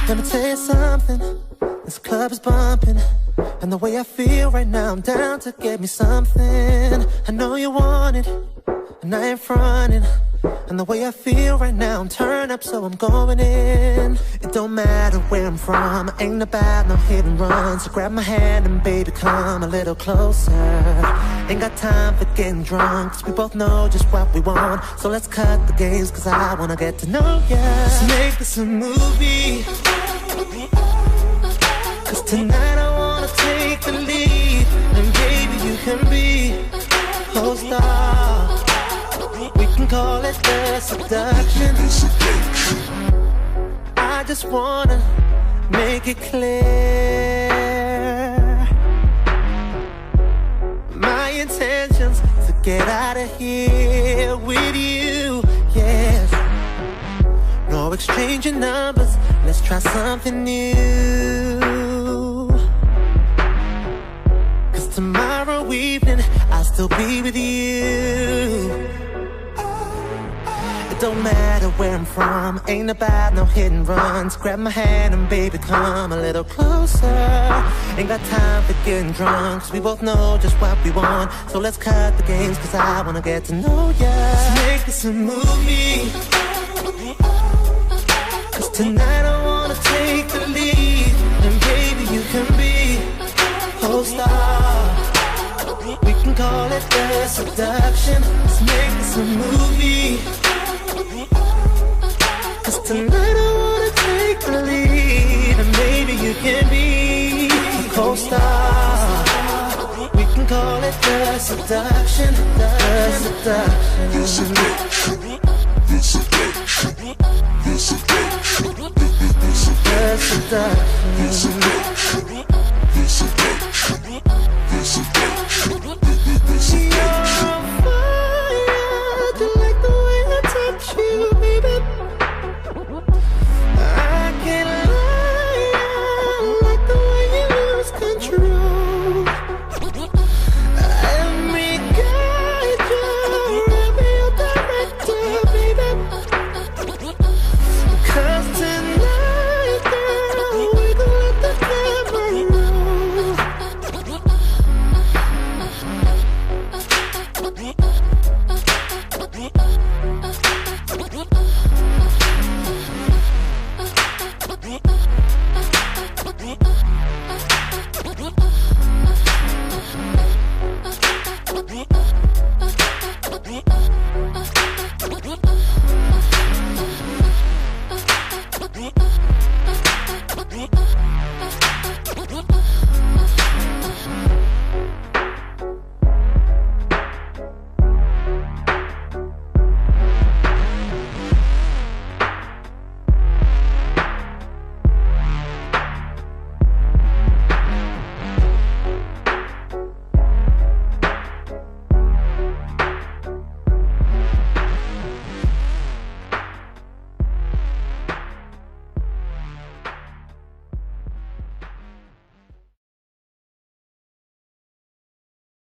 Let me tell you something, this club is bumping, and the way I feel right now, I'm down to get me something. I know you want it, and I ain't fronting. And the way I feel right now, I'm turned up, so I'm going in. It don't matter where I'm from, ain't about no hit and run. So grab my hand and baby, come a little closer. Ain't got time for getting drunk, cause we both know just what we want. So let's cut the games, cause I wanna get to know ya. Let's make this a movie, cause tonight I wanna take the lead. And baby, you can be co-star. We can call it the seduction. I just wanna make it clear, my intentions to get out of here with you, yes. No exchanging numbers, let's try something new. Cause tomorrow evening I'll still be with you. Don't matter where I'm from, ain't about no hit and runs. Grab my hand and baby, come a little closer. Ain't got time for getting drunk, cause we both know just what we want. So let's cut the games, cause I wanna get to know ya. Let's make this a movie, cause tonight I wanna take the lead. And baby, you can be co-star. We can call it the seduction. Let's make this a movie, cause tonight I wanna take the lead. And maybe you can be a co-star. We can call it the seduction. The seduction. The seduction. The seduction. The seduction. The seduction.